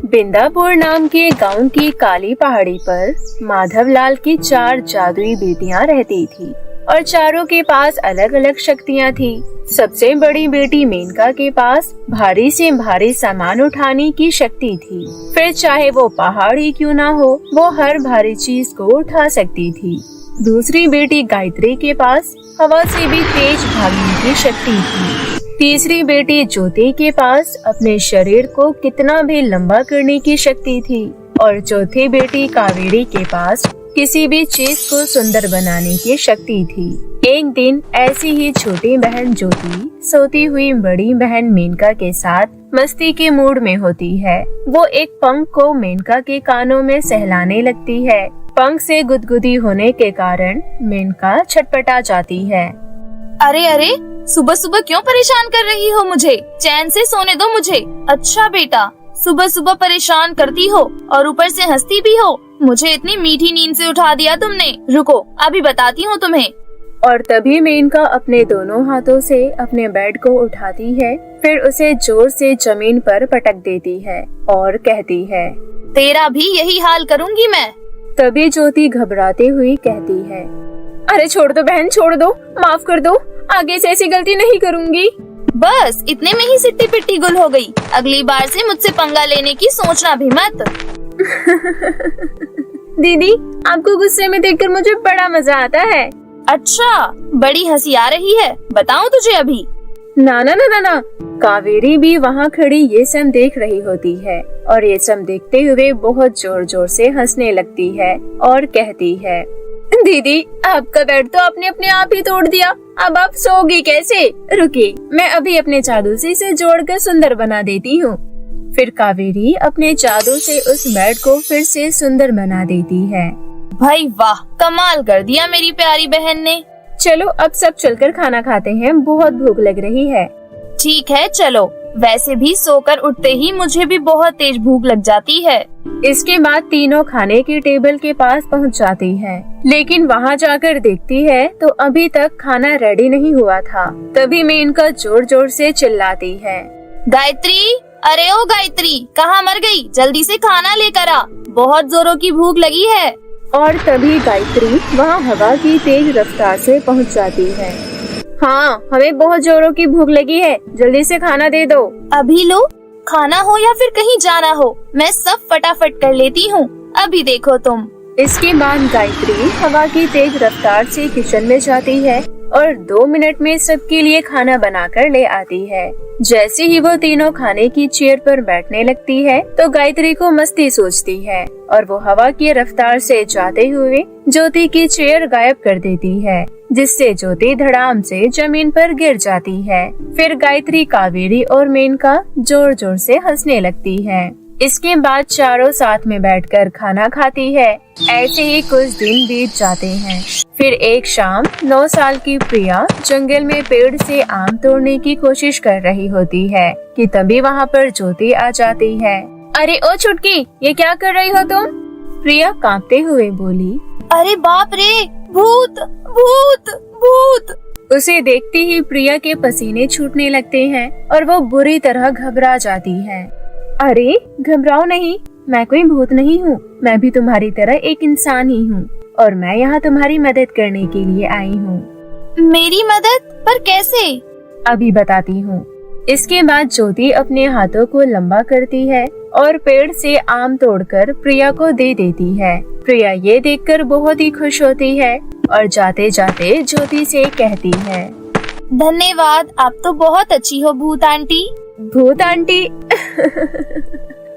बिंदापुर नाम के गांव की काली पहाड़ी पर माधवलाल की 4 जादुई बेटियां रहती थी और चारों के पास अलग अलग शक्तियां थी। सबसे बड़ी बेटी मेनका के पास भारी से भारी सामान उठाने की शक्ति थी। फिर चाहे वो पहाड़ ही क्यों ना हो, वो हर भारी चीज को उठा सकती थी। दूसरी बेटी गायत्री के पास हवा से भी तेज भागने की शक्ति थी। तीसरी बेटी ज्योति के पास अपने शरीर को कितना भी लंबा करने की शक्ति थी और चौथी बेटी कावेरी के पास किसी भी चीज को सुंदर बनाने की शक्ति थी। एक दिन ऐसी ही छोटी बहन ज्योति सोती हुई बड़ी बहन मेनका के साथ मस्ती के मूड में होती है। वो एक पंख को मेनका के कानों में सहलाने लगती है। पंख से गुदगुदी होने के कारण मेनका छटपटा जाती है। अरे अरे, सुबह सुबह क्यों परेशान कर रही हो मुझे? चैन से सोने दो मुझे। अच्छा बेटा, सुबह सुबह परेशान करती हो और ऊपर से हंसती भी हो। मुझे इतनी मीठी नींद से उठा दिया तुमने। रुको, अभी बताती हूँ तुम्हें। और तभी मेनका अपने दोनों हाथों से अपने बेड को उठाती है, फिर उसे जोर से जमीन पर पटक देती है और कहती है, तेरा भी यही हाल करूँगी मैं। तभी ज्योति घबराते हुई कहती है, अरे छोड़ दो बहन, छोड़ दो, माफ कर दो, आगे से ऐसी गलती नहीं करूँगी। बस इतने में ही सिट्टी पिट्टी गुल हो गई। अगली बार से मुझसे पंगा लेने की सोचना भी मत। दीदी, आपको गुस्से में देखकर मुझे बड़ा मजा आता है। अच्छा, बड़ी हंसी आ रही है, बताऊं तुझे अभी? ना ना ना ना ना। कावेरी भी वहाँ खड़ी ये सब देख रही होती है और ये सब देखते हुए बहुत जोर जोर से हंसने लगती है और कहती है, दीदी, आपका बेड तो आपने अपने आप ही तोड़ दिया, अब आप सोओगी कैसे? रुकिए, मैं अभी अपने जादू से इसे जोड़कर सुंदर बना देती हूँ। फिर कावेरी अपने जादू से उस बेड को फिर से सुंदर बना देती है। भाई वाह, कमाल कर दिया मेरी प्यारी बहन ने। चलो अब सब चलकर खाना खाते हैं, बहुत भूख लग रही है। ठीक है चलो, वैसे भी सोकर उठते ही मुझे भी बहुत तेज भूख लग जाती है। इसके बाद तीनों खाने की टेबल के पास पहुंच जाती हैं, लेकिन वहां जाकर देखती है तो अभी तक खाना रेडी नहीं हुआ था। तभी मेनका जोर जोर से चिल्लाती है, गायत्री, अरे ओ गायत्री, कहाँ मर गई? जल्दी से खाना लेकर आ, बहुत जोरों की भूख लगी है। और तभी गायत्री वहाँ हवा की तेज रफ्तार से पहुँच जाती है। हाँ, हमें बहुत जोरों की भूख लगी है, जल्दी से खाना दे दो। अभी लो, खाना हो या फिर कहीं जाना हो, मैं सब फटाफट कर लेती हूँ, अभी देखो तुम। इसके बाद गायत्री हवा की तेज रफ्तार से किचन में जाती है और 2 मिनट में सबके लिए खाना बनाकर ले आती है। जैसे ही वो तीनों खाने की चेयर पर बैठने लगती है तो गायत्री को मस्ती सूझती है और वो हवा की रफ्तार से जाते हुए ज्योति की चेयर गायब कर देती है, जिससे ज्योति धड़ाम से जमीन पर गिर जाती है। फिर गायत्री, कावेरी और मेनका जोर जोर से हंसने लगती है। इसके बाद चारों साथ में बैठकर खाना खाती है। ऐसे ही कुछ दिन बीत जाते हैं। फिर एक शाम 9 साल की प्रिया जंगल में पेड़ से आम तोड़ने की कोशिश कर रही होती है कि तभी वहाँ पर ज्योति आ जाती है। अरे ओ छुटकी, ये क्या कर रही हो तुम? प्रिया कांपते हुए बोली, अरे बाप रे, भूत भूत भूत। उसे देखते ही प्रिया के पसीने छूटने लगते हैं और वो बुरी तरह घबरा जाती है। अरे घबराओ नहीं, मैं कोई भूत नहीं हूँ, मैं भी तुम्हारी तरह एक इंसान ही हूँ और मैं यहाँ तुम्हारी मदद करने के लिए आई हूँ। मेरी मदद? पर कैसे? अभी बताती हूँ। इसके बाद ज्योति अपने हाथों को लंबा करती है और पेड़ से आम तोड़कर प्रिया को दे देती है। प्रिया ये देखकर बहुत ही खुश होती है और जाते जाते ज्योति से कहती है, धन्यवाद, आप तो बहुत अच्छी हो भूत आंटी। भूत आंटी?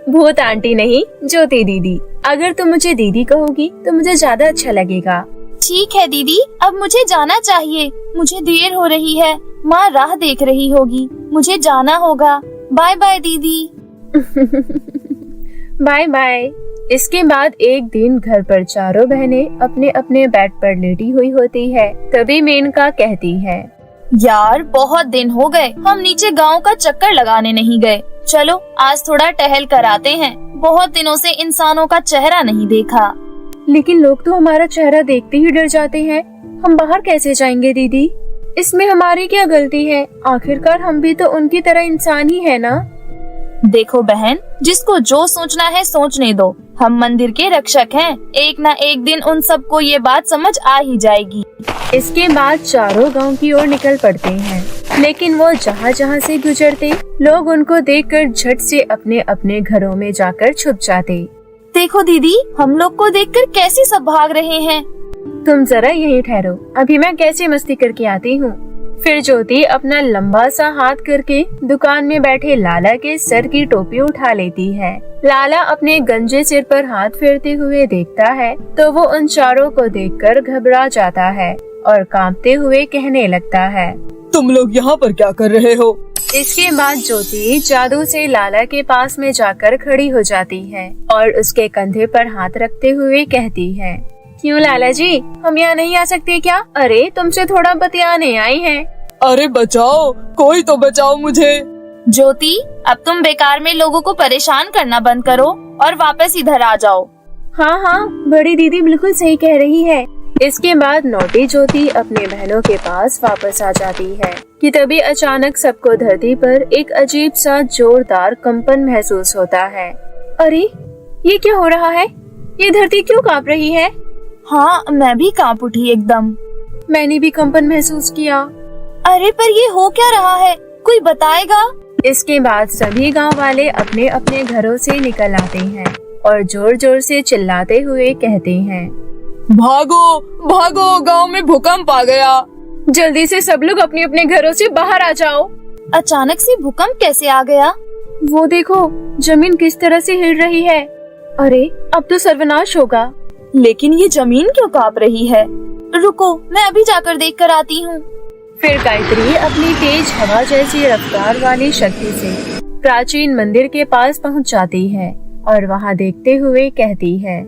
भूत आंटी नहीं, ज्योति दीदी। अगर तुम मुझे दीदी कहोगी तो मुझे ज्यादा अच्छा लगेगा। ठीक है दीदी, अब मुझे जाना चाहिए, मुझे देर हो रही है, माँ राह देख रही होगी, मुझे जाना होगा। बाय बाय दीदी। Bye bye. इसके बाद एक दिन घर पर चारों बहनें अपने अपने बेड पर लेटी हुई होती है। तभी मेनका कहती है, यार बहुत दिन हो गए, हम नीचे गांव का चक्कर लगाने नहीं गए। चलो आज थोड़ा टहल कर आते हैं, बहुत दिनों से इंसानों का चेहरा नहीं देखा। लेकिन लोग तो हमारा चेहरा देखते ही डर जाते हैं, हम बाहर कैसे जाएंगे दीदी? इसमें हमारी क्या गलती है? आखिरकार हम भी तो उनकी तरह इंसान ही है ना। देखो बहन, जिसको जो सोचना है सोचने दो। हम मंदिर के रक्षक हैं। एक ना एक दिन उन सबको ये बात समझ आ ही जाएगी। इसके बाद चारों गांव की ओर निकल पड़ते हैं, लेकिन वो जहाँ जहाँ से गुजरते लोग उनको देखकर झट से अपने अपने घरों में जाकर छुप जाते। देखो दीदी, हम लोग को देखकर कैसे सब भाग रहे हैं। तुम जरा यहीं ठहरो, अभी मैं कैसे मस्ती करके आती हूँ। फिर ज्योति अपना लंबा सा हाथ करके दुकान में बैठे लाला के सर की टोपी उठा लेती है। लाला अपने गंजे सिर पर हाथ फेरते हुए देखता है तो वो उन चारों को देखकर घबरा जाता है और कांपते हुए कहने लगता है, तुम लोग यहाँ पर क्या कर रहे हो? इसके बाद ज्योति जादू से लाला के पास में जाकर खड़ी हो जाती है और उसके कंधे पर हाथ रखते हुए कहती है, क्यों लाला जी, हम यहाँ नहीं आ सकते क्या? अरे तुमसे थोड़ा बतियाने आई हैं। अरे बचाओ, कोई तो बचाओ मुझे। ज्योति, अब तुम बेकार में लोगों को परेशान करना बंद करो और वापस इधर आ जाओ। हाँ हाँ, बड़ी दीदी बिल्कुल सही कह रही है। इसके बाद नोटी ज्योति अपने बहनों के पास वापस आ जाती है कि तभी अचानक सबको धरती पर एक अजीब सा जोरदार कंपन महसूस होता है। अरे ये क्या हो रहा है? ये धरती क्यों कांप रही है? हाँ, मैं भी कांप उठी एकदम। मैंने भी कंपन महसूस किया। अरे पर ये हो क्या रहा है, कोई बताएगा? इसके बाद सभी गांव वाले अपने अपने घरों से निकल आते हैं और जोर जोर से चिल्लाते हुए कहते हैं, भागो भागो, गांव में भूकंप आ गया। जल्दी से सब लोग अपने अपने घरों से बाहर आ जाओ। अचानक से भूकंप कैसे आ गया? वो देखो, जमीन किस तरह से हिल रही है। अरे अब तो सर्वनाश होगा। लेकिन ये जमीन क्यों कांप रही है? रुको, मैं अभी जाकर देख कर आती हूँ। फिर गायत्री अपनी तेज हवा जैसी रफ्तार वाली शक्ति से प्राचीन मंदिर के पास पहुँच जाती है और वहाँ देखते हुए कहती है,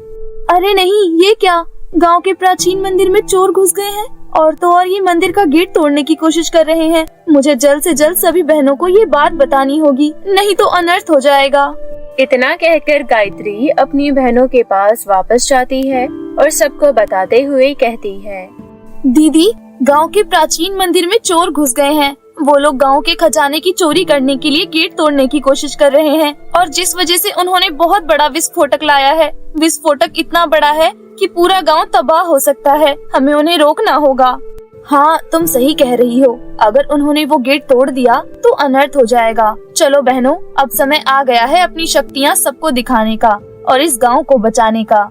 अरे नहीं, ये क्या? गांव के प्राचीन मंदिर में चोर घुस गए हैं और तो और ये मंदिर का गेट तोड़ने की कोशिश कर रहे हैं। मुझे जल्द से जल्द सभी बहनों को ये बात बतानी होगी, नहीं तो अनर्थ हो जाएगा। इतना कहकर गायत्री अपनी बहनों के पास वापस जाती है और सबको बताते हुए कहती है, दीदी, गांव के प्राचीन मंदिर में चोर घुस गए हैं। वो लोग गांव के खजाने की चोरी करने के लिए गेट तोड़ने की कोशिश कर रहे हैं और जिस वजह से उन्होंने बहुत बड़ा विस्फोटक लाया है। विस्फोटक इतना बड़ा है कि पूरा गांव तबाह हो सकता है। हमें उन्हें रोकना होगा। हाँ, तुम सही कह रही हो। अगर उन्होंने वो गेट तोड़ दिया तो अनर्थ हो जाएगा। चलो बहनों, अब समय आ गया है अपनी शक्तियाँ सबको दिखाने का और इस गांव को बचाने का।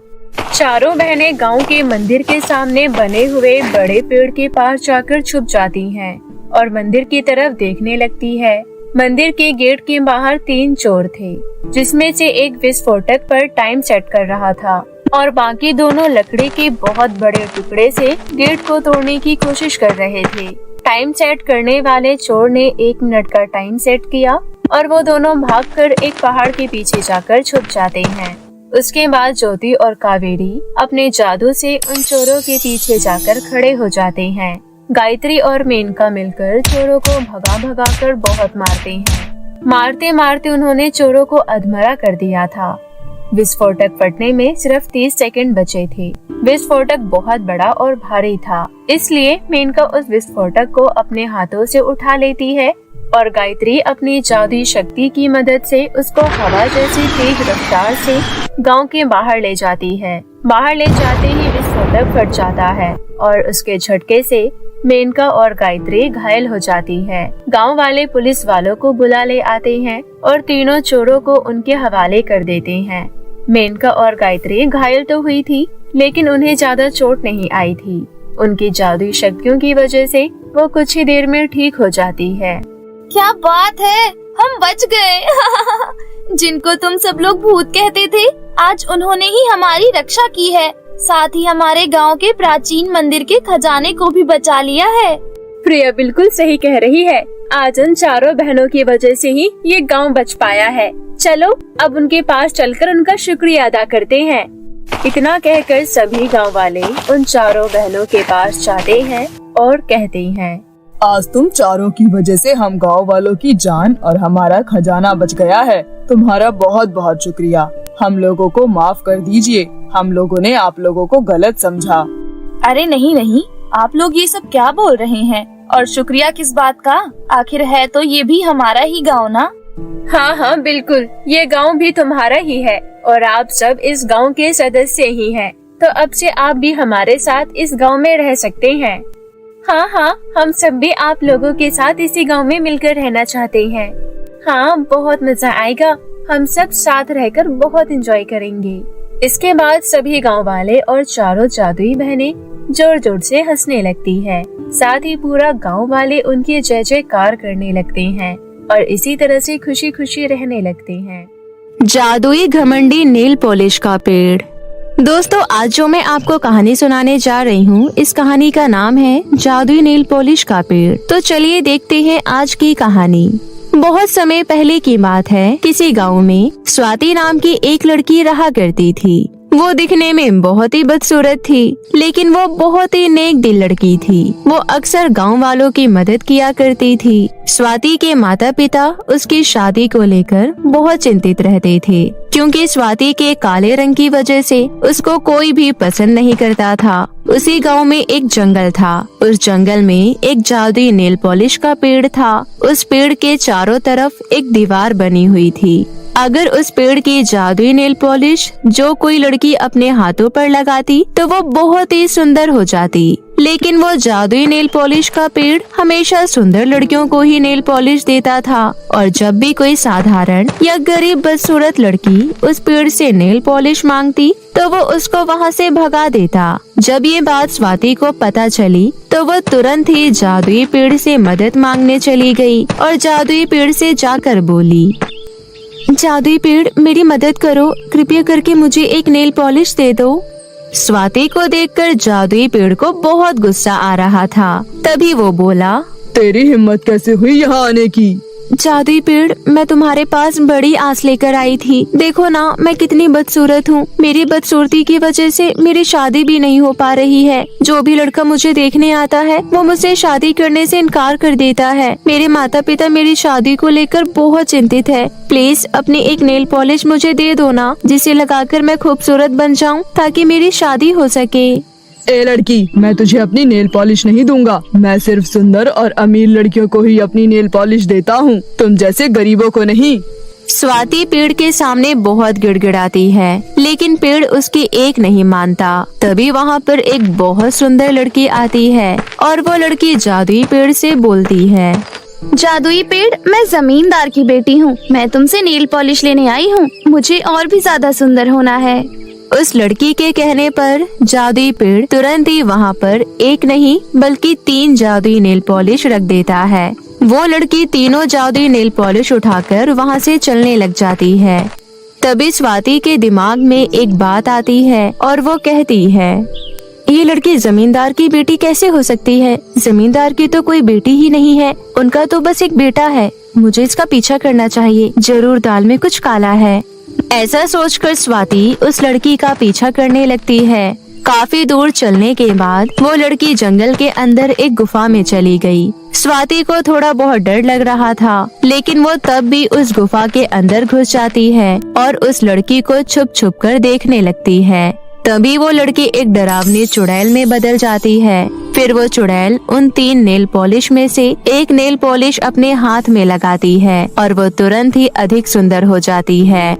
चारों बहनें गांव के मंदिर के सामने बने हुए बड़े पेड़ के पास जाकर छुप जाती हैं और मंदिर की तरफ देखने लगती है। मंदिर के गेट के बाहर 3 चोर थे, जिसमें से एक विस्फोटक पर टाइम सेट कर रहा था और बाकी दोनों लकड़ी के बहुत बड़े टुकड़े से गेट को तोड़ने की कोशिश कर रहे थे। टाइम सेट करने वाले चोर ने 1 मिनट का टाइम सेट किया और वो दोनों भागकर एक पहाड़ के पीछे जाकर छुप जाते हैं। उसके बाद ज्योति और कावेरी अपने जादू से उन चोरों के पीछे जाकर खड़े हो जाते हैं। गायत्री और मेनका मिलकर चोरों को भगा भगा कर बहुत मारते हैं। मारते मारते उन्होंने चोरों को अधमरा कर दिया था। विस्फोटक फटने में सिर्फ 30 सेकंड बचे थे। विस्फोटक बहुत बड़ा और भारी था, इसलिए मेनका उस विस्फोटक को अपने हाथों से उठा लेती है और गायत्री अपनी जादुई शक्ति की मदद से उसको हवा जैसी तेज रफ्तार से गांव के बाहर ले जाती है। बाहर ले जाते ही विस्फोटक फट जाता है और उसके झटके से मेनका और गायत्री घायल हो जाती है। गांव वाले पुलिस वालों को बुला ले आते हैं और तीनों चोरों को उनके हवाले कर देते हैं। मेनका और गायत्री घायल तो हुई थी, लेकिन उन्हें ज्यादा चोट नहीं आई थी। उनकी जादुई शक्तियों की वजह से वो कुछ ही देर में ठीक हो जाती है। क्या बात है, हम बच गए। जिनको तुम सब लोग भूत कहते थे, आज उन्होंने ही हमारी रक्षा की है। साथ ही हमारे गांव के प्राचीन मंदिर के खजाने को भी बचा लिया है। प्रिया बिल्कुल सही कह रही है। आज उन चारों बहनों की वजह से ही ये गांव बच पाया है। चलो अब उनके पास चलकर उनका शुक्रिया अदा करते हैं। इतना कहकर सभी गांव वाले उन चारों बहनों के पास जाते हैं और कहते हैं, आज तुम चारों की वजह से हम गांव वालों की जान और हमारा खजाना बच गया है। तुम्हारा बहुत बहुत शुक्रिया। हम लोगों को माफ कर दीजिए, हम लोगों ने आप लोगों को गलत समझा। अरे नहीं नहीं, आप लोग ये सब क्या बोल रहे हैं? और शुक्रिया किस बात का? आखिर है तो ये भी हमारा ही गांव ना। हाँ हाँ बिल्कुल, ये गांव भी तुम्हारा ही है और आप सब इस गांव के सदस्य ही हैं। तो अब से आप भी हमारे साथ इस गांव में रह सकते हैं। हाँ हाँ, हम सब भी आप लोगों के साथ इसी गांव में मिलकर रहना चाहते हैं। हाँ, बहुत मजा आएगा, हम सब साथ रहकर बहुत एंजॉय करेंगे। इसके बाद सभी गांव वाले और चारों जादुई बहनें जोर जोर से हंसने लगती है। साथ ही पूरा गांव वाले उनकी जय जयकार करने लगते हैं और इसी तरह से खुशी खुशी रहने लगते हैं। जादुई घमंडी नेल पॉलिश का पेड़। दोस्तों, आज जो मैं आपको कहानी सुनाने जा रही हूँ, इस कहानी का नाम है जादुई नेल पॉलिश का पेड़। तो चलिए देखते हैं आज की कहानी। बहुत समय पहले की बात है, किसी गांव में स्वाति नाम की एक लड़की रहा करती थी। वो दिखने में बहुत ही बदसूरत थी, लेकिन वो बहुत ही नेक दिल लड़की थी। वो अक्सर गांव वालों की मदद किया करती थी। स्वाति के माता पिता उसकी शादी को लेकर बहुत चिंतित रहते थे, क्योंकि स्वाति के काले रंग की वजह से उसको कोई भी पसंद नहीं करता था। उसी गांव में एक जंगल था। उस जंगल में एक जादुई नेल पॉलिश का पेड़ था। उस पेड़ के चारों तरफ एक दीवार बनी हुई थी। अगर उस पेड़ की जादुई नेल पॉलिश जो कोई लड़की अपने हाथों पर लगाती तो वो बहुत ही सुंदर हो जाती। लेकिन वो जादुई नेल पॉलिश का पेड़ हमेशा सुंदर लड़कियों को ही नेल पॉलिश देता था, और जब भी कोई साधारण या गरीब बदसूरत लड़की उस पेड़ से नेल पॉलिश मांगती तो वो उसको वहाँ से भगा देता। जब ये बात स्वाति को पता चली तो वो तुरंत ही जादुई पेड़ से मदद मांगने चली गई और जादुई पेड़ से जाकर बोली, जादुई पेड़, मेरी मदद करो, कृपया करके मुझे एक नेल पॉलिश दे दो। स्वाति को देखकर जादुई पेड़ को बहुत गुस्सा आ रहा था। तभी वो बोला, तेरी हिम्मत कैसे हुई यहाँ आने की? जादुई पेड़, मैं तुम्हारे पास बड़ी आस लेकर आई थी। देखो ना, मैं कितनी बदसूरत हूँ। मेरी बदसूरती की वजह से मेरी शादी भी नहीं हो पा रही है। जो भी लड़का मुझे देखने आता है वो मुझसे शादी करने से इनकार कर देता है। मेरे माता पिता मेरी शादी को लेकर बहुत चिंतित है। प्लीज अपनी एक नेल पॉलिश मुझे दे दो ना, जिसे लगाकर मैं खूबसूरत बन जाऊँ ताकि मेरी शादी हो सके। ए लड़की, मैं तुझे अपनी नेल पॉलिश नहीं दूंगा। मैं सिर्फ सुंदर और अमीर लड़कियों को ही अपनी नेल पॉलिश देता हूँ, तुम जैसे गरीबों को नहीं। स्वाति पेड़ के सामने बहुत गिड़गिड़ाती है, लेकिन पेड़ उसकी एक नहीं मानता। तभी वहाँ पर एक बहुत सुंदर लड़की आती है और वो लड़की जादुई पेड़ से बोलती है, जादुई पेड़, मैं जमींदार की बेटी हूँ। मैं तुमसे नेल पॉलिश लेने आई हूँ। मुझे और भी ज्यादा सुंदर होना है। उस लड़की के कहने पर जादुई पेड़ तुरंत ही वहाँ पर एक नहीं बल्कि 3 जादुई नेल पॉलिश रख देता है। वो लड़की तीनों जादुई नेल पॉलिश उठाकर वहाँ से चलने लग जाती है। तभी स्वाति के दिमाग में एक बात आती है और वो कहती है, ये लड़की जमींदार की बेटी कैसे हो सकती है? जमींदार की तो कोई बेटी ही नहीं है, उनका तो बस एक बेटा है। मुझे इसका पीछा करना चाहिए, जरूर दाल में कुछ काला है। ऐसा सोचकर स्वाति उस लड़की का पीछा करने लगती है। काफी दूर चलने के बाद वो लड़की जंगल के अंदर एक गुफा में चली गई। स्वाति को थोड़ा बहुत डर लग रहा था, लेकिन वो तब भी उस गुफा के अंदर घुस जाती है और उस लड़की को छुप छुप कर देखने लगती है। तभी वो लड़की एक डरावनी चुड़ैल में बदल जाती है। फिर वो चुड़ैल उन 3 नेल पॉलिश में से एक नेल पॉलिश अपने हाथ में लगाती है और वो तुरंत ही अधिक सुंदर हो जाती है।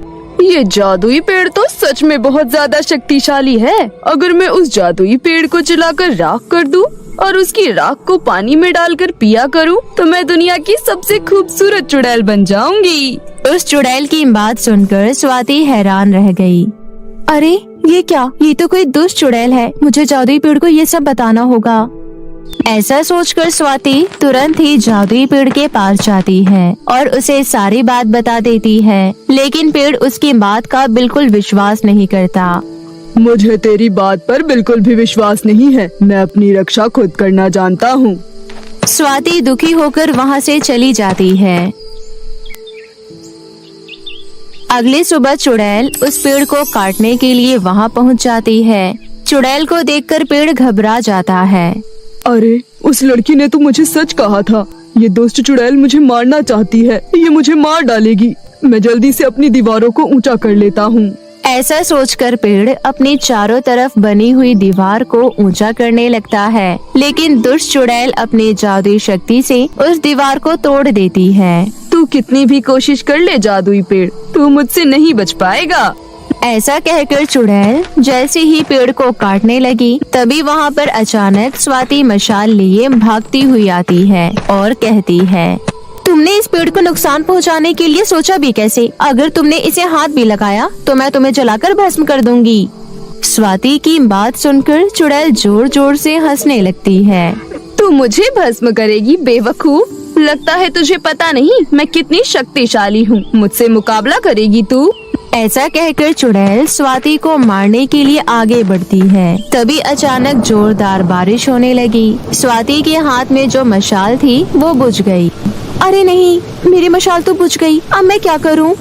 ये जादुई पेड़ तो सच में बहुत ज्यादा शक्तिशाली है। अगर मैं उस जादुई पेड़ को जलाकर राख कर दूं और उसकी राख को पानी में डालकर पिया करूं, तो मैं दुनिया की सबसे खूबसूरत चुड़ैल बन जाऊंगी। उस चुड़ैल की बात सुनकर स्वाति हैरान रह गई। अरे ये क्या? ये तो कोई दुष्ट चुड़ैल है। मुझे जादुई पेड़ को ये सब बताना होगा। ऐसा सोचकर स्वाति तुरंत ही जादुई पेड़ के पास जाती है और उसे सारी बात बता देती है, लेकिन पेड़ उसकी बात का बिल्कुल विश्वास नहीं करता। मुझे तेरी बात पर बिल्कुल भी विश्वास नहीं है। मैं अपनी रक्षा खुद करना जानता हूँ। स्वाति दुखी होकर वहाँ से चली जाती है। अगली सुबह चुड़ैल उस पेड़ को काटने के लिए वहाँ पहुँच जाती है। चुड़ैल को देखकर पेड़ घबरा जाता है। अरे, उस लड़की ने तो मुझे सच कहा था। ये दुष्ट चुड़ैल मुझे मारना चाहती है। ये मुझे मार डालेगी। मैं जल्दी से अपनी दीवारों को ऊंचा कर लेता हूँ। ऐसा सोचकर पेड़ अपनी चारों तरफ बनी हुई दीवार को ऊंचा करने लगता है, लेकिन दुष्ट चुड़ैल अपनी जादुई शक्ति से उस दीवार को तोड़ देती है। तू कितनी भी कोशिश कर ले जादुई पेड़, तू मुझसे नहीं बच पाएगा। ऐसा कहकर चुड़ैल जैसे ही पेड़ को काटने लगी, तभी वहाँ पर अचानक स्वाति मशाल लिए भागती हुई आती है और कहती है, तुमने इस पेड़ को नुकसान पहुँचाने के लिए सोचा भी कैसे? अगर तुमने इसे हाथ भी लगाया तो मैं तुम्हें जलाकर भस्म कर दूंगी। स्वाति की बात सुनकर चुड़ैल जोर जोर से हंसने लगती है। तू मुझे भस्म करेगी बेवकूफ? लगता है तुझे पता नहीं मैं कितनी शक्तिशाली हूँ। मुझसे मुकाबला करेगी तू? ऐसा कहकर चुड़ैल स्वाति को मारने के लिए आगे बढ़ती है। तभी अचानक जोरदार बारिश होने लगी। स्वाति के हाथ में जो मशाल थी वो बुझ गई। अरे नहीं, मेरी मशाल तो बुझ गई, अब मैं क्या करूं?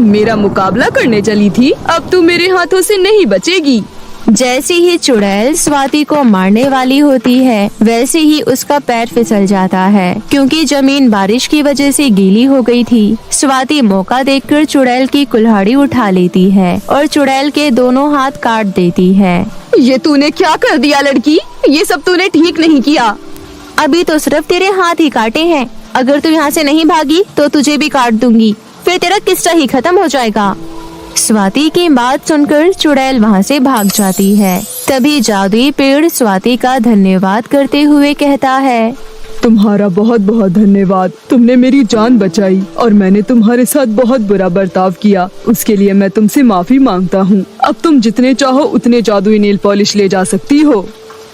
मेरा मुकाबला करने चली थी, अब तू मेरे हाथों से नहीं बचेगी। जैसे ही चुड़ैल स्वाति को मारने वाली होती है, वैसे ही उसका पैर फिसल जाता है, क्योंकि जमीन बारिश की वजह से गीली हो गई थी। स्वाति मौका देखकर चुड़ैल की कुल्हाड़ी उठा लेती है और चुड़ैल के दोनों हाथ काट देती है। ये तूने क्या कर दिया लड़की? ये सब तूने ठीक नहीं किया। अभी तो सिर्फ तेरे हाथ ही काटे हैं, अगर तू यहाँ से नहीं भागी तो तुझे भी काट दूंगी, फिर तेरा किस्सा ही खत्म हो जाएगा। स्वाति की बात सुनकर चुड़ैल वहाँ से भाग जाती है। तभी जादुई पेड़ स्वाति का धन्यवाद करते हुए कहता है, तुम्हारा बहुत बहुत धन्यवाद। तुमने मेरी जान बचाई और मैंने तुम्हारे साथ बहुत बुरा बर्ताव किया, उसके लिए मैं तुमसे माफी मांगता हूँ। अब तुम जितने चाहो उतने जादुई नेल पॉलिश ले जा सकती हो।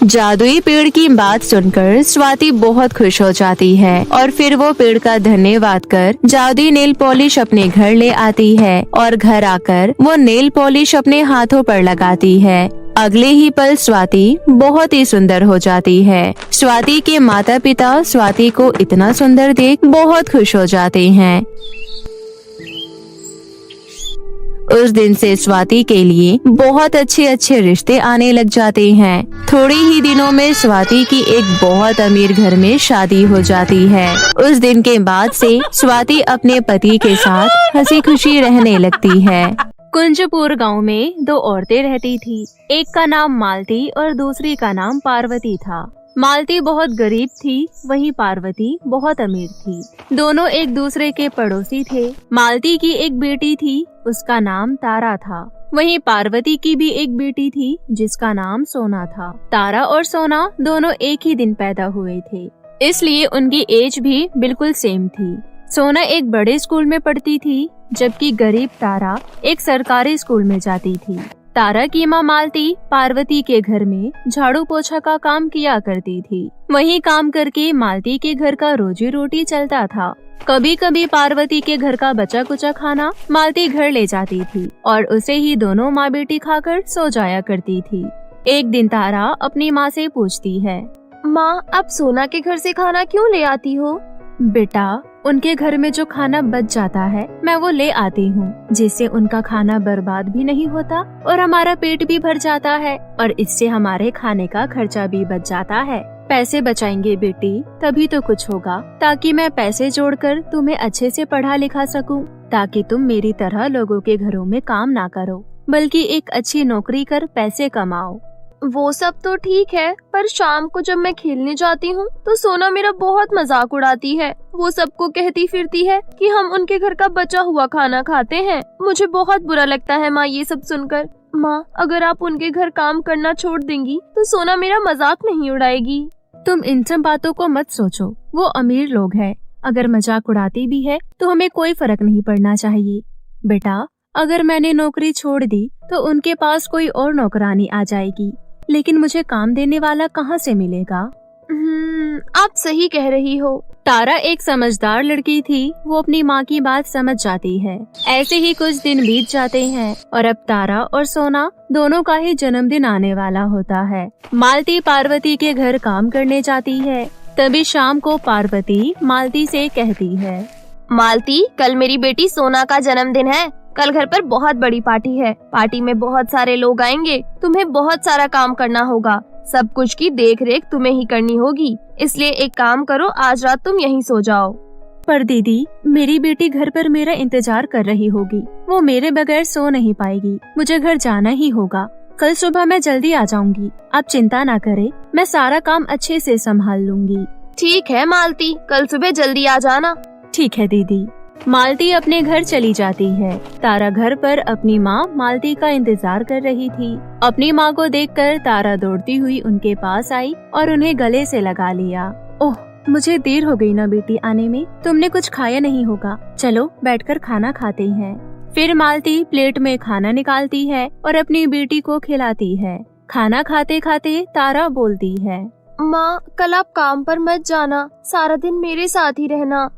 जादुई पेड़ की बात सुनकर स्वाति बहुत खुश हो जाती है और फिर वो पेड़ का धन्यवाद कर जादुई नेल पॉलिश अपने घर ले आती है और घर आकर वो नेल पॉलिश अपने हाथों पर लगाती है। अगले ही पल स्वाति बहुत ही सुंदर हो जाती है। स्वाति के माता पिता स्वाति को इतना सुंदर देख बहुत खुश हो जाते हैं। उस दिन से स्वाति के लिए बहुत अच्छे अच्छे रिश्ते आने लग जाते हैं। थोड़े ही दिनों में स्वाति की एक बहुत अमीर घर में शादी हो जाती है। उस दिन के बाद से स्वाति अपने पति के साथ हंसी खुशी रहने लगती है। कुंजपुर गांव में दो औरतें रहती थी। एक का नाम मालती और दूसरी का नाम पार्वती था। मालती बहुत गरीब थी, वहीं पार्वती बहुत अमीर थी। दोनों एक दूसरे के पड़ोसी थे। मालती की एक बेटी थी, उसका नाम तारा था। वहीं पार्वती की भी एक बेटी थी जिसका नाम सोना था। तारा और सोना दोनों एक ही दिन पैदा हुए थे, इसलिए उनकी एज भी बिल्कुल सेम थी। सोना एक बड़े स्कूल में पढ़ती थी, जबकि गरीब तारा एक सरकारी स्कूल में जाती थी। तारा की माँ मालती पार्वती के घर में झाड़ू पोछा का काम किया करती थी। वहीं काम करके मालती के घर का रोजी रोटी चलता था। कभी कभी पार्वती के घर का बचा कुचा खाना मालती घर ले जाती थी और उसे ही दोनों माँ बेटी खाकर सो जाया करती थी। एक दिन तारा अपनी माँ से पूछती है, माँ, आप सोना के घर से खाना क्यों ले आती हो? बेटा, उनके घर में जो खाना बच जाता है मैं वो ले आती हूँ, जिससे उनका खाना बर्बाद भी नहीं होता और हमारा पेट भी भर जाता है और इससे हमारे खाने का खर्चा भी बच जाता है। पैसे बचाएंगे बेटी, तभी तो कुछ होगा, ताकि मैं पैसे जोड़कर तुम्हें अच्छे से पढ़ा लिखा सकूं, ताकि तुम मेरी तरह लोगों के घरों में काम ना करो, बल्कि एक अच्छी नौकरी कर पैसे कमाओ। वो सब तो ठीक है, पर शाम को जब मैं खेलने जाती हूँ तो सोना मेरा बहुत मजाक उड़ाती है। वो सबको कहती फिरती है कि हम उनके घर का बचा हुआ खाना खाते हैं। मुझे बहुत बुरा लगता है माँ ये सब सुनकर। माँ, अगर आप उनके घर काम करना छोड़ देंगी तो सोना मेरा मजाक नहीं उड़ाएगी। तुम इन सब बातों को मत सोचो, वो अमीर लोग हैं। अगर मजाक उड़ाती भी है तो हमें कोई फर्क नहीं पड़ना चाहिए। बेटा, अगर मैंने नौकरी छोड़ दी तो उनके पास कोई और नौकरानी आ जाएगी, लेकिन मुझे काम देने वाला कहाँ से मिलेगा? आप सही कह रही हो। तारा एक समझदार लड़की थी, वो अपनी माँ की बात समझ जाती है। ऐसे ही कुछ दिन बीत जाते हैं और अब तारा और सोना दोनों का ही जन्मदिन आने वाला होता है। मालती पार्वती के घर काम करने जाती है। तभी शाम को पार्वती मालती से कहती है, मालती, कल मेरी बेटी सोना का जन्मदिन है। कल घर पर बहुत बड़ी पार्टी है। पार्टी में बहुत सारे लोग आएंगे। तुम्हें बहुत सारा काम करना होगा। सब कुछ की देख रेख तुम्हें ही करनी होगी। इसलिए एक काम करो, आज रात तुम यहीं सो जाओ। पर दीदी, मेरी बेटी घर पर मेरा इंतजार कर रही होगी, वो मेरे बगैर सो नहीं पाएगी। मुझे घर जाना ही होगा। कल सुबह मैं जल्दी आ जाऊंगी। आप चिंता ना करें, मैं सारा काम अच्छे से संभाल लूंगी। ठीक है मालती, कल सुबह जल्दी आ जाना। ठीक है दीदी। मालती अपने घर चली जाती है। तारा घर पर अपनी माँ मालती का इंतजार कर रही थी। अपनी माँ को देखकर तारा दौड़ती हुई उनके पास आई और उन्हें गले से लगा लिया। ओह, मुझे देर हो गई ना बेटी आने में, तुमने कुछ खाया नहीं होगा, चलो बैठकर खाना खाते हैं। फिर मालती प्लेट में खाना निकालती है और अपनी बेटी को खिलाती है। खाना खाते खाते तारा बोलती है, माँ कल आप काम पर मत जाना, सारा दिन मेरे साथ ही रहना।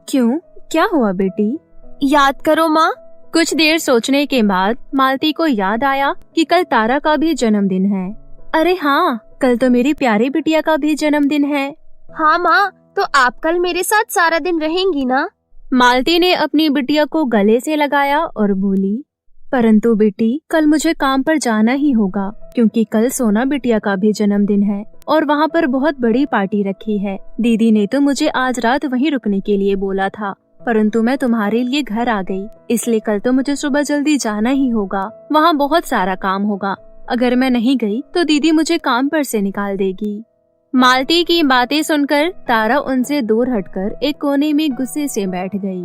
क्यों, क्या हुआ बेटी? याद करो माँ। कुछ देर सोचने के बाद मालती को याद आया कि कल तारा का भी जन्मदिन है। अरे हाँ, कल तो मेरी प्यारी बिटिया का भी जन्मदिन है। हाँ माँ, तो आप कल मेरे साथ सारा दिन रहेंगी ना? मालती ने अपनी बिटिया को गले से लगाया और बोली, परंतु बेटी कल मुझे काम पर जाना ही होगा, क्योंकि कल सोना बिटिया का भी जन्मदिन है और वहाँ पर बहुत बड़ी पार्टी रखी है। दीदी ने तो मुझे आज रात वहीं रुकने के लिए बोला था, परंतु मैं तुम्हारे लिए घर आ गई, इसलिए कल तो मुझे सुबह जल्दी जाना ही होगा। वहाँ बहुत सारा काम होगा, अगर मैं नहीं गई तो दीदी मुझे काम पर से निकाल देगी। मालती की बातें सुनकर तारा उनसे दूर हटकर एक कोने में गुस्से से बैठ गई।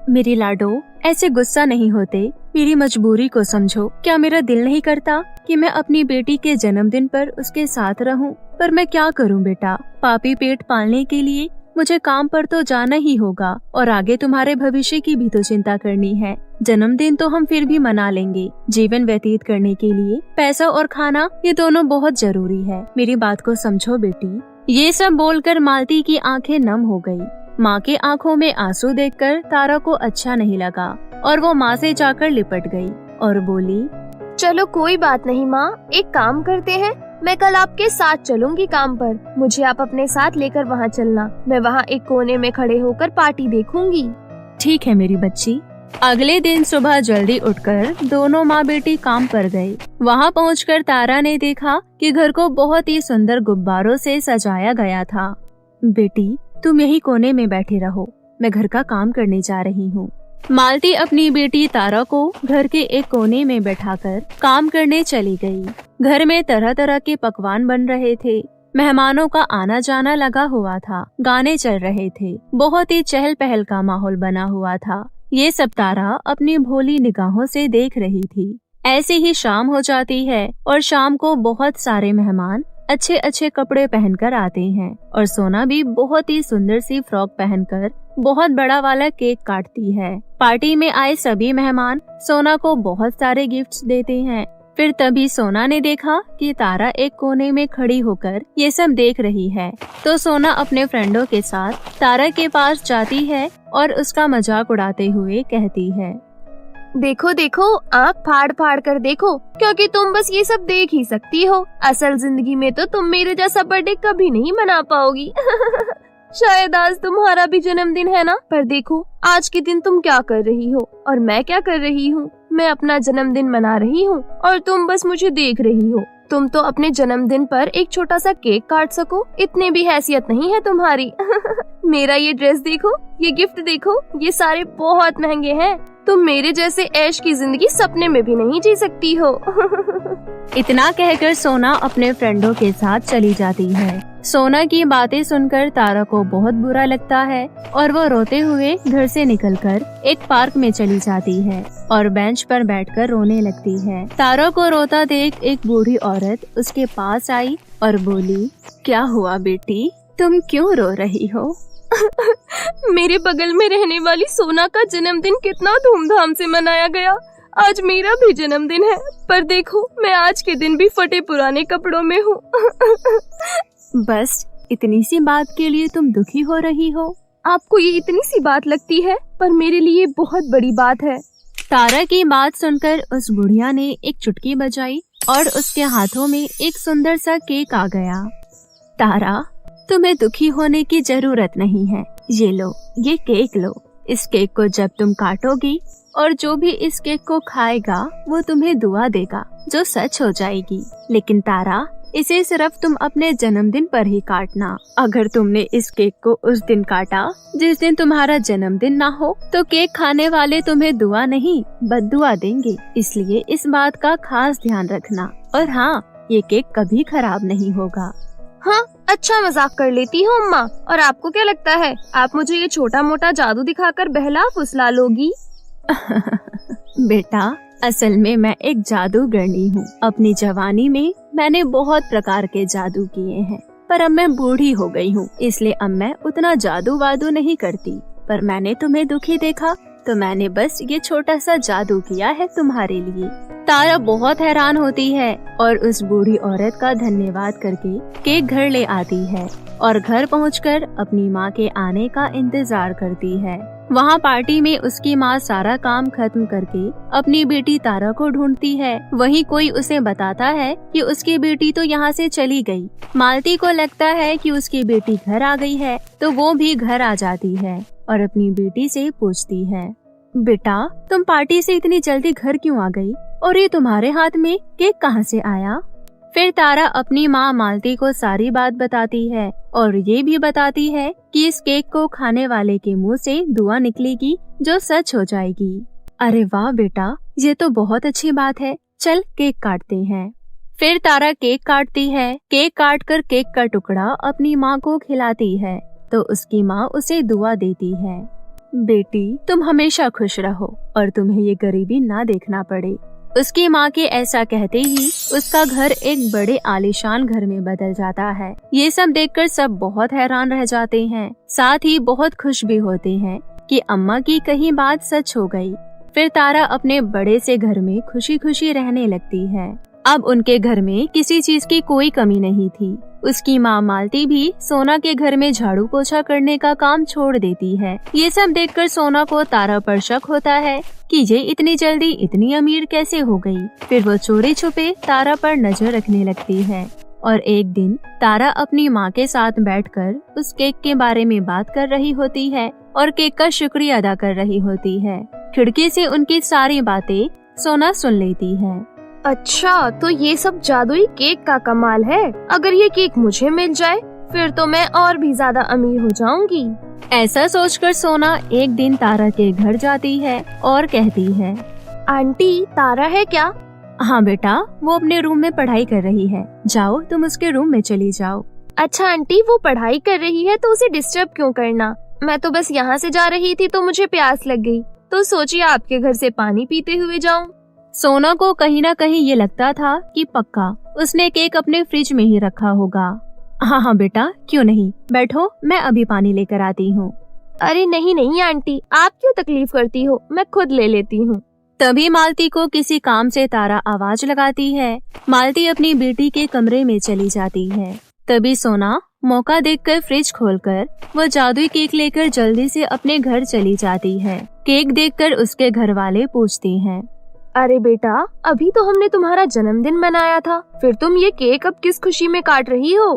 मेरी लाडो, ऐसे गुस्सा नहीं होते, मेरी मजबूरी को समझो। क्या मेरा दिल नहीं करता कि मैं अपनी बेटी के जन्मदिन पर उसके साथ रहूं? पर मैं क्या करूं बेटा, पापी पेट पालने के लिए मुझे काम पर तो जाना ही होगा और आगे तुम्हारे भविष्य की भी तो चिंता करनी है। जन्मदिन तो हम फिर भी मना लेंगे, जीवन व्यतीत करने के लिए पैसा और खाना ये दोनों बहुत जरूरी है। मेरी बात को समझो बेटी। ये सब बोलकर मालती की आंखें नम हो गई। माँ के आंखों में आंसू देखकर तारा को अच्छा नहीं लगा और वो माँ से जाकर लिपट गई और बोली, चलो कोई बात नहीं माँ, एक काम करते हैं, मैं कल आपके साथ चलूंगी काम पर। मुझे आप अपने साथ लेकर वहाँ चलना, मैं वहाँ एक कोने में खड़े होकर पार्टी देखूंगी। ठीक है मेरी बच्ची। अगले दिन सुबह जल्दी उठकर दोनों माँ बेटी काम पर गए। वहाँ पहुंचकर तारा ने देखा कि घर को बहुत ही सुंदर गुब्बारों से सजाया गया था। बेटी तुम यही कोने में बैठे रहो, मैं घर का काम करने जा रही हूँ। मालती अपनी बेटी तारा को घर के एक कोने में बैठाकर काम करने चली गई। घर में तरह तरह के पकवान बन रहे थे, मेहमानों का आना जाना लगा हुआ था, गाने चल रहे थे, बहुत ही चहल पहल का माहौल बना हुआ था। ये सब तारा अपनी भोली निगाहों से देख रही थी। ऐसे ही शाम हो जाती है और शाम को बहुत सारे मेहमान अच्छे अच्छे कपड़े पहनकर आते हैं और सोना भी बहुत ही सुंदर सी फ्रॉक पहनकर बहुत बड़ा वाला केक काटती है। पार्टी में आए सभी मेहमान सोना को बहुत सारे गिफ्ट्स देते हैं। फिर तभी सोना ने देखा कि तारा एक कोने में खड़ी होकर ये सब देख रही है, तो सोना अपने फ्रेंडों के साथ तारा के पास जाती है और उसका मजाक उड़ाते हुए कहती है, देखो देखो, आँख फाड़ फाड़ कर देखो, क्योंकि तुम बस ये सब देख ही सकती हो। असल जिंदगी में तो तुम मेरे जैसा बर्थडे कभी नहीं मना पाओगी। शायद आज तुम्हारा भी जन्मदिन है ना, पर देखो आज के दिन तुम क्या कर रही हो और मैं क्या कर रही हूँ। मैं अपना जन्मदिन मना रही हूँ और तुम बस मुझे देख रही हो। तुम तो अपने जन्मदिन पर एक छोटा सा केक काट सको, इतनी भी हैसियत नहीं है तुम्हारी। मेरा ये ड्रेस देखो, ये गिफ्ट देखो, ये सारे बहुत महंगे हैं। तुम मेरे जैसे ऐश की जिंदगी सपने में भी नहीं जी सकती हो। इतना कहकर सोना अपने फ्रेंडों के साथ चली जाती है। सोना की बातें सुनकर तारा को बहुत बुरा लगता है और वो रोते हुए घर से निकलकर एक पार्क में चली जाती है और बेंच पर बैठकर रोने लगती है। तारा को रोता देख एक बूढ़ी औरत उसके पास आई और बोली, क्या हुआ बेटी, तुम क्यों रो रही हो? मेरे बगल में रहने वाली सोना का जन्मदिन कितना धूमधाम से मनाया गया। आज मेरा भी जन्मदिन है, पर देखो मैं आज के दिन भी फटे पुराने कपड़ों में हूँ। बस इतनी सी बात के लिए तुम दुखी हो रही हो? आपको ये इतनी सी बात लगती है, पर मेरे लिए बहुत बड़ी बात है। तारा की बात सुनकर उस बुढ़िया ने एक चुटकी बजाई और उसके हाथों में एक सुंदर सा केक आ गया। तारा, तुम्हें दुखी होने की जरूरत नहीं है, ये लो, ये केक लो। इस केक को जब तुम काटोगी और जो भी इस केक को खाएगा वो तुम्हें दुआ देगा जो सच हो जाएगी। लेकिन तारा, इसे सिर्फ तुम अपने जन्मदिन पर ही काटना। अगर तुमने इस केक को उस दिन काटा जिस दिन तुम्हारा जन्मदिन ना हो, तो केक खाने वाले तुम्हें दुआ नहीं बद्दुआ देंगे। इसलिए इस बात का खास ध्यान रखना। और हाँ, ये केक कभी खराब नहीं होगा। हाँ, अच्छा मजाक कर लेती हूँ अम्मा। और आपको क्या लगता है आप मुझे ये छोटा मोटा जादू दिखाकर बहला फुसला लोगी? बेटा, असल में मैं एक जादूगरनी हूँ। अपनी जवानी में मैंने बहुत प्रकार के जादू किए हैं, पर अब मैं बूढ़ी हो गई हूँ, इसलिए अब मैं उतना जादू वादू नहीं करती। पर मैंने तुम्हें दुखी देखा तो मैंने बस ये छोटा सा जादू किया है तुम्हारे लिए। तारा बहुत हैरान होती है और उस बूढ़ी औरत का धन्यवाद करके केक घर ले आती है और घर पहुंचकर अपनी माँ के आने का इंतजार करती है। वहाँ पार्टी में उसकी माँ सारा काम खत्म करके अपनी बेटी तारा को ढूंढती है। वहीं कोई उसे बताता है कि उसकी बेटी तो यहाँ से चली गई। मालती को लगता है कि उसकी बेटी घर आ गई है, तो वो भी घर आ जाती है और अपनी बेटी से पूछती है, बेटा तुम पार्टी से इतनी जल्दी घर क्यों आ गई और ये तुम्हारे हाथ में केक कहाँ से आया? फिर तारा अपनी माँ मालती को सारी बात बताती है और ये भी बताती है कि इस केक को खाने वाले के मुंह से दुआ निकलेगी जो सच हो जाएगी। अरे वाह बेटा, ये तो बहुत अच्छी बात है, चल केक काटते हैं। फिर तारा केक काटती है। केक काट कर केक का टुकड़ा अपनी माँ को खिलाती है तो उसकी माँ उसे दुआ देती है, बेटी तुम हमेशा खुश रहो और तुम्हें ये गरीबी ना देखना पड़े। उसकी माँ के ऐसा कहते ही उसका घर एक बड़े आलीशान घर में बदल जाता है। ये सब देखकर सब बहुत हैरान रह जाते हैं, साथ ही बहुत खुश भी होते हैं कि अम्मा की कही बात सच हो गई। फिर तारा अपने बड़े से घर में खुशी खुशी रहने लगती है। अब उनके घर में किसी चीज की कोई कमी नहीं थी। उसकी माँ मालती भी सोना के घर में झाड़ू पोछा करने का काम छोड़ देती है। ये सब देखकर सोना को तारा पर शक होता है कि ये इतनी जल्दी इतनी अमीर कैसे हो गई। फिर वो चोरी छुपे तारा पर नजर रखने लगती है और एक दिन तारा अपनी माँ के साथ बैठकर उस केक के बारे में बात कर रही होती है और केक का शुक्रिया अदा कर रही होती है। खिड़की से उनकी सारी बातें सोना सुन लेती है। अच्छा, तो ये सब जादुई केक का कमाल है। अगर ये केक मुझे मिल जाए फिर तो मैं और भी ज्यादा अमीर हो जाऊंगी। ऐसा सोचकर सोना एक दिन तारा के घर जाती है और कहती है, आंटी तारा है क्या? हाँ बेटा, वो अपने रूम में पढ़ाई कर रही है, जाओ तुम उसके रूम में चली जाओ। अच्छा आंटी, वो पढ़ाई कर रही है तो उसे डिस्टर्ब क्यों करना। मैं तो बस यहाँ से जा रही थी तो मुझे प्यास लग गई, तो सोची आपके घर से पानी पीते हुए जाऊं। सोना को कहीं ना कहीं ये लगता था कि पक्का उसने केक अपने फ्रिज में ही रखा होगा। हाँ बेटा, क्यों नहीं, बैठो, मैं अभी पानी लेकर आती हूँ। अरे नहीं नहीं आंटी, आप क्यों तकलीफ करती हो, मैं खुद ले लेती हूँ। तभी मालती को किसी काम से तारा आवाज लगाती है। मालती अपनी बेटी के कमरे में चली जाती है। तभी सोना मौका देखकर फ्रिज खोलकर वो जादुई केक लेकर जल्दी से अपने घर चली जाती है। केक देखकर उसके घर वाले पूछते हैं, अरे बेटा, अभी तो हमने तुम्हारा जन्मदिन मनाया था, फिर तुम ये केक अब किस खुशी में काट रही हो?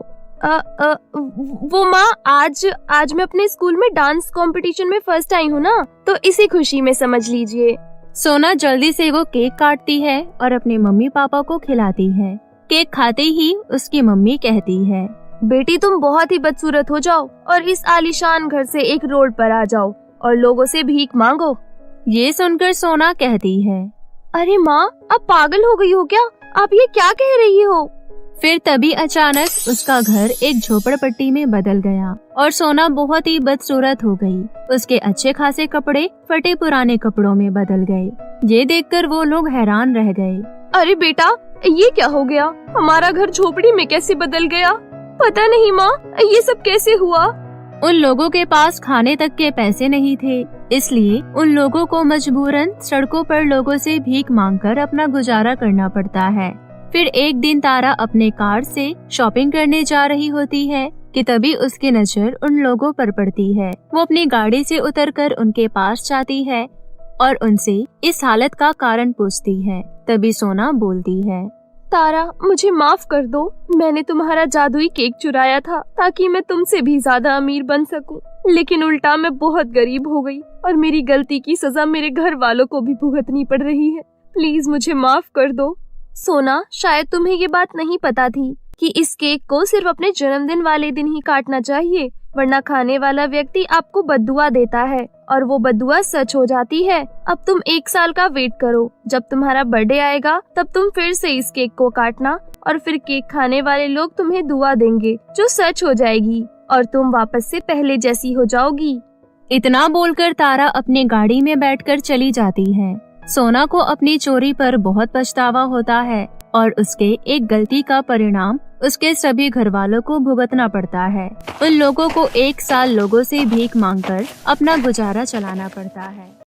वो माँ, आज मैं अपने स्कूल में डांस कंपटीशन में फर्स्ट आई हूँ ना, तो इसी खुशी में समझ लीजिए। सोना जल्दी से वो केक काटती है और अपने मम्मी पापा को खिलाती है। केक खाते ही उसकी मम्मी कहती है, बेटी तुम बहुत ही बदसूरत हो जाओ और इस आलीशान घर से एक रोड पर आ जाओ और लोगों से भीख मांगो। ये सुनकर सोना कहती है, अरे माँ, अब पागल हो गई हो क्या? आप ये क्या कह रही हो? फिर तभी अचानक उसका घर एक झोपड़पट्टी में बदल गया और सोना बहुत ही बदसूरत हो गई। उसके अच्छे खासे कपड़े फटे पुराने कपड़ों में बदल गए। ये देखकर वो लोग हैरान रह गए। अरे बेटा, ये क्या हो गया? हमारा घर झोपड़ी में कैसे बदल गया? पता नहीं माँ, ये सब कैसे हुआ? उन लोगों के पास खाने तक के पैसे नहीं थे, इसलिए उन लोगों को मजबूरन सड़कों पर लोगों से भीख मांगकर अपना गुजारा करना पड़ता है। फिर एक दिन तारा अपने कार से शॉपिंग करने जा रही होती है कि तभी उसकी नजर उन लोगों पर पड़ती है। वो अपनी गाड़ी से उतरकर उनके पास जाती है और उनसे इस हालत का कारण पूछती है। तभी सोना बोलती है, तारा, मुझे माफ कर दो, मैंने तुम्हारा जादुई केक चुराया था ताकि मैं तुमसे भी ज्यादा अमीर बन सकूं, लेकिन उल्टा मैं बहुत गरीब हो गई और मेरी गलती की सजा मेरे घर वालों को भी भुगतनी पड़ रही है। प्लीज मुझे माफ कर दो। सोना, शायद तुम्हें ये बात नहीं पता थी कि इस केक को सिर्फ अपने जन्मदिन वाले दिन ही काटना चाहिए, वरना खाने वाला व्यक्ति आपको बद्दुआ देता है और वो बद्दुआ सच हो जाती है। अब तुम 1 साल का वेट करो, जब तुम्हारा बर्थडे आएगा तब तुम फिर से इस केक को काटना और फिर केक खाने वाले लोग तुम्हें दुआ देंगे जो सच हो जाएगी और तुम वापस से पहले जैसी हो जाओगी। इतना बोलकर तारा अपनी गाड़ी में बैठकर चली जाती है। सोना को अपनी चोरी पर बहुत पछतावा होता है और उसके एक गलती का परिणाम उसके सभी घर वालों को भुगतना पड़ता है। उन लोगों को 1 साल लोगों से भीख मांगकर अपना गुजारा चलाना पड़ता है।